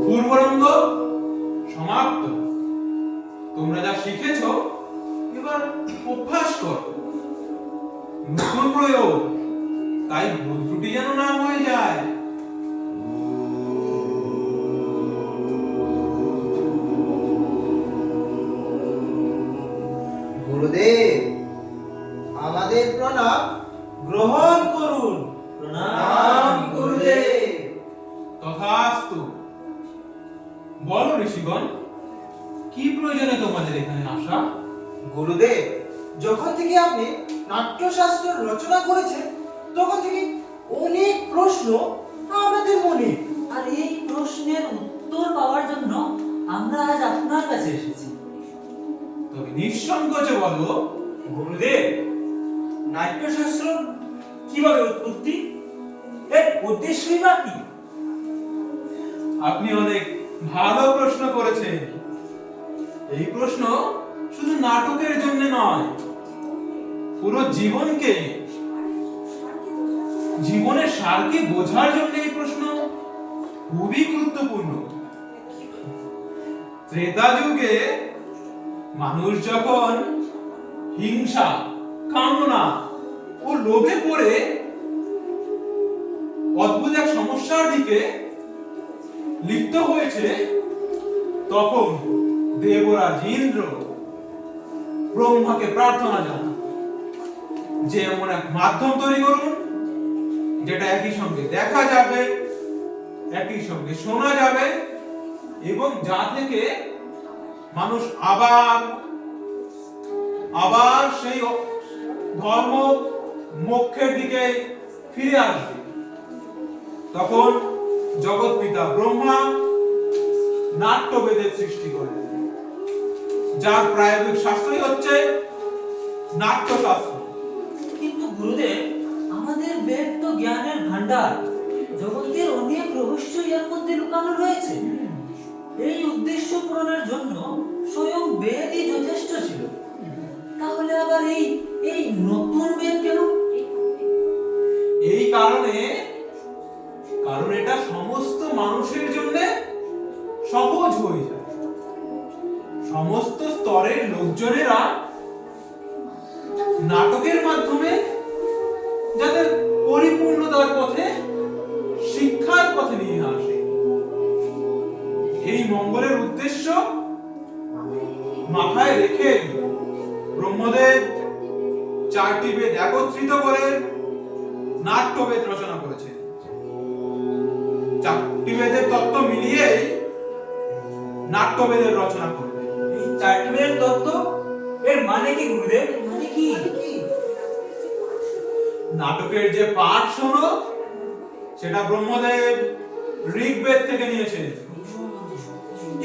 পূর্বরঙ্গ সমাপ্ত। তোমরা যা শিখেছ এবার অভ্যাস করো। নতুন প্রয়োগ, তাই ভুল ত্রুটি যেন না হয়ে যায়। গুরুদেব, আমাদের প্রণাম গ্রহণ করুন। প্রণাম গুরুদেব। তথাস্তু। বলো ঋষিগণ, কি প্রয়োজনে তোমাদের এখানে আসা? গুরুদেব, যখন থেকে আপনি নাট্যশাস্ত্র রচনা করেছেন তখন থেকে অনেক প্রশ্ন আমাদের মনে। আর এই প্রশ্নের উত্তর পাওয়ার জন্য আমরা আজ আপনার কাছে এসেছি। তবে নিঃসংকোচে বলো। গুরুদেব, নাট্যশাস্ত্র কিভাবে উৎপত্তি, এর উদ্দেশ্যই বা কি? আপনি অনেক ভালো প্রশ্ন করেছেন। এই প্রশ্ন শুধু নাটকের জন্য নয়, পুরো জীবনের সারকে বোঝার জন্য এই প্রশ্ন খুবই গুরুত্বপূর্ণ। ত্রেতা যুগে মানুষ যখন হিংসা, কামনা ও লোভে পড়ে অদ্ভুত এক সমস্যার দিকে লিপ্ত হয়েছে, তখন দেবরাজ ইন্দ্র ব্রহ্মাকে প্রার্থনা জানান যে এমন এক মাধ্যম তৈরি করুন যেটা একই সঙ্গে দেখা যাবে, একই সঙ্গে শোনা যাবে, এবং যা থেকে মানুষ আবার সেই ধর্ম মোক্ষের দিকে ফিরে আসবে। তখন জগৎ পিতা ব্রহ্মা নাট্যবেদের সৃষ্টি করলেন, যার প্রায়োগিক শাস্ত্রই হচ্ছে নাট্যশাস্ত্র। কিন্তু গুরুদেব, আমাদের বেদ তো জ্ঞানের ভান্ডার। জগতের অনেক রহস্য এর মধ্যে লুকানো রয়েছে। এই উদ্দেশ্য পূরণের জন্য স্বয়ং বেদই যথেষ্ট ছিল। তাহলে আবার এই নতুন বেদ কেন? এই কারণ এটা সমস্ত মানুষের জন্য সহজ হয়ে যায়। সমস্ত স্তরের লোকজনেরা নাটকের মাধ্যমে যাদের পরিপূর্ণতার পথে, শিক্ষার পথে নিয়ে আসে। এই মঙ্গলের উদ্দেশ্য মাথায় রেখে ব্রহ্মদেব 4টি বেদ একত্রিত করে নাট্যবেদ রচনা করেছে। 4টি বেদের তত্ত্ব মিলিয়ে নাট্যবেদের রচনা করবে। এই 4টি বেদের তত্ত্ব, এর মানে কি গুরুদেব? মানে কি? নাটকের যে পাঠ শোনো সেটা ব্রহ্মদেব ঋগ্বেদ থেকে নিয়েছে।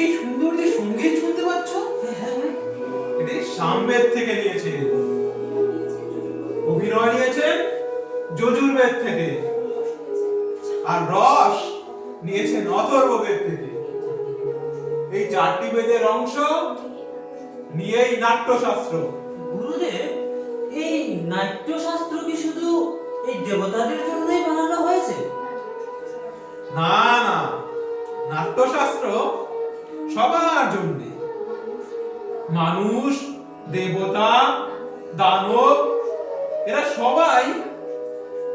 এই সুন্দর যে সঙ্গীত শুনতে পাচ্ছ, এটি সামবেদ থেকে নিয়েছে। অভিনয় নিয়েছেন যজুর্বেদ থেকে, আর রস নিয়েছেন অথর্ববেদ থেকে। এই 4টি বেদের অংশ নিয়েই নাট্যশাস্ত্র। গুরুদেব, এই নাট্যশাস্ত্র কি শুধু এই দেবতাদের জন্যই বানানো হয়েছে? না, নাট্যশাস্ত্র সবার জন্য। মানুষ, দেবতা, দানব এরা সবাই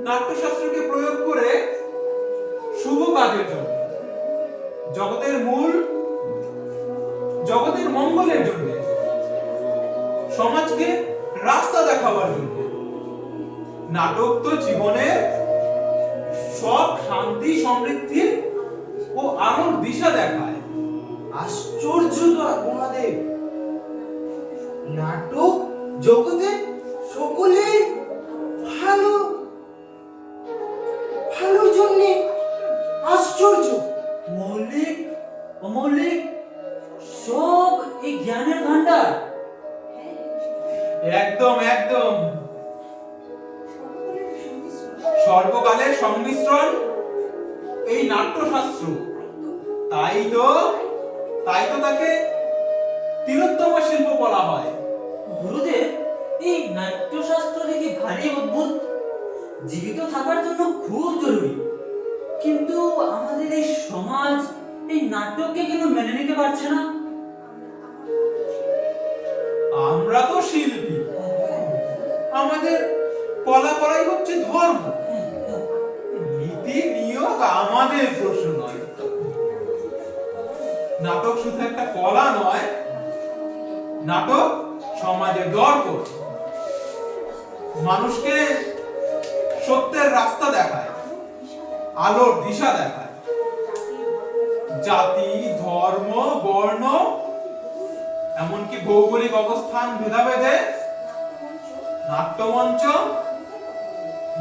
নাট্যশাস্ত্রকে প্রয়োগ করে শুভ কাজের জন্য, জগতের মঙ্গলের জন্য, সমাজকে রাস্তা দেখাবার জন্য। নাটক তো জীবনের সব শান্তি, সমৃদ্ধির ও আলোর দিশা দেখায়। আশ্চর্য তো মহাদেব, নাটক জগতে সকলেই ভালোর জন্য। আশ্চর্য। মৌলিক, অমৌলিক সব এই জ্ঞানের ভান্ডার। একদম সর্বকালের সংমিশ্রণ এই নাট্যশাস্ত্র। তাই তো তাকে তিলোত্তম শিল্প বলা হয়। গুরুদেব, এই নাট্যশাস্ত্র দেখি ভারী অদ্ভুত, জীবিত থাকার জন্য খুব জরুরি। কিন্তু আমাদের এই সমাজ এই নাটককে কেন মেনে নিতে পারছে না? আমরা তো শিল্পী, আমাদের কলা করাই হচ্ছে ধর্ম। নীতি নিয়োগ আমাদের প্রশ্ন নয়। নাটক শুধু একটা কলা নয়, নাটক সমাজের দর্পণ। মানুষকে সত্যের রাস্তা দেখায়, আলোর দিশা দেখায়। জাতি, ধর্ম, বর্ণ, এমনকি ভৌগোলিক অবস্থান ভেদাভেদে নাট্যমঞ্চ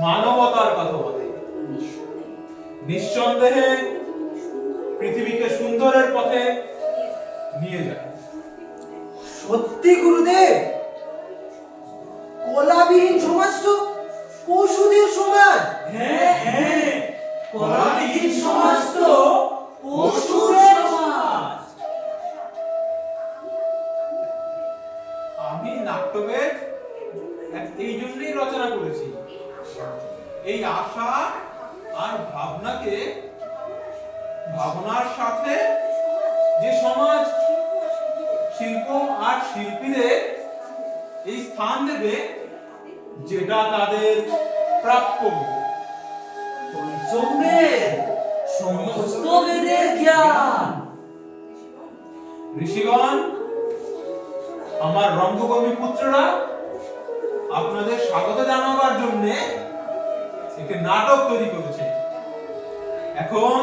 মানবতার কথা বলে। নিঃসন্দেহে পৃথিবীকে সুন্দরের পথে নিয়ে যায়। সত্যি গুরুদেব, কলাবিহীন সমাজ তো পশুদের সমাজ। হ্যাঁ হ্যাঁ, কলাবিহীন সমাজ তো পশুদের সমাজ। আমি নাট্যবেদ এই জন্যই রচনা করেছি, এই আশা আর ভাবনার সাথে যে সমাজ শিল্প আর শিল্পীদের এই স্থান দেবে যেটা তাদের প্রাপ্য। পঞ্চমের সমস্ত বেদের জ্ঞান। ঋষিগণ, আমার রঙ্গকর্মী পুত্ররা আপনাদের স্বাগত জানাবার জন্য একটি নাটক তৈরি করেছে। এখন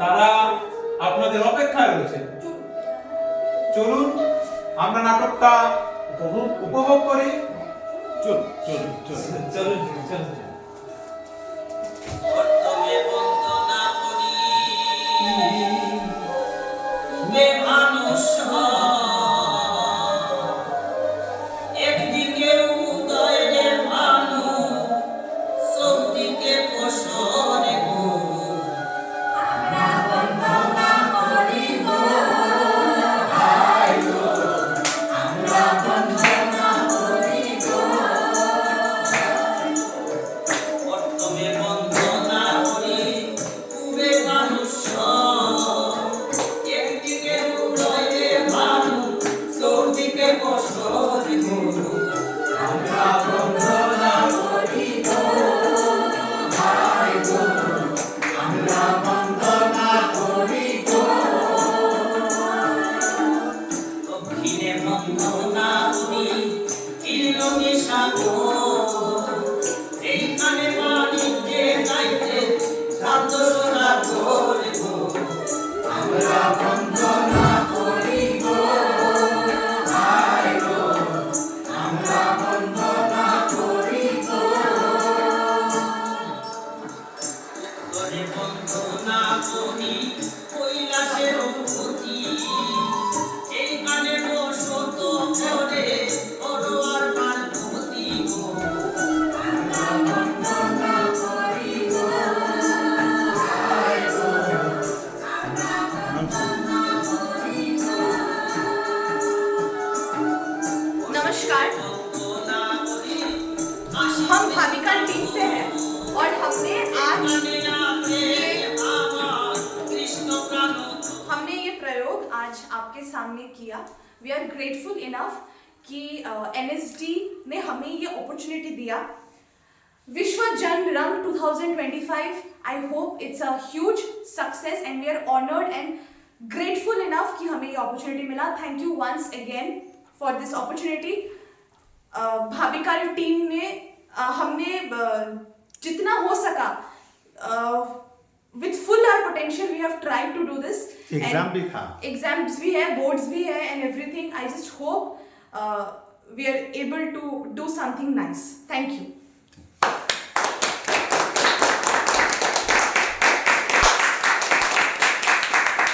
তারা আপনাদের অপেক্ষায় রয়েছে। চলুন আমরা নাটকটা উপভোগ করি। চলুন। কর্তব্যে বন্দনা করি, বে মানুষ একদিকে উদয়ের ভানু, সবদিকে প্রসরে গো। আমরা বন্দনা করি গো, আমরা বন্দনা করি গো। কর্তব্যে বন্দনা করি, উবে মানুষ একদিকে উদয়ের ভানু, সবদিকে প্রসরে গো। আমরা বন্দনা করি গো, আমরা বন্দনা করি গো। দক্ষিণে বন্দনা করি, কিরণে সাগর, এইখানে বাণিজ্যে যাইতে সাধ্য সোনা ধরে গো। আমরা বন্দনা করি গো, আমরা বন্দনা করি গো। তোরে বন্দনা করি কৈলাসের অধিপতি, এইখানে বসত করে পরোয়ার পার্বতী গো। আমরা বন্দনা করি গো, আমরা বন্দনা করি গো। नमस्कार, বন্দনা करी हम भाविका टीम से हैं और हमने आज ये प्रयोग आज आपके सामने किया। वी आर ग्रेटफुल इनफ कि NSD ने हमें ये अपॉर्चुनिटी दिया। विश्व जन रंग 2025, I hope it's a huge success and we are honored and grateful enough कि हमें ये अपॉर्चुनिटी मिला। Thank you once again for this opportunity। Bhavika team ने हमने जितना हो सका with full our potential we have tried to do this। Exam भी था, एग्जाम्स भी है, बोर्ड्स भी है and everything। I just hope we are able to do something nice। Thank you।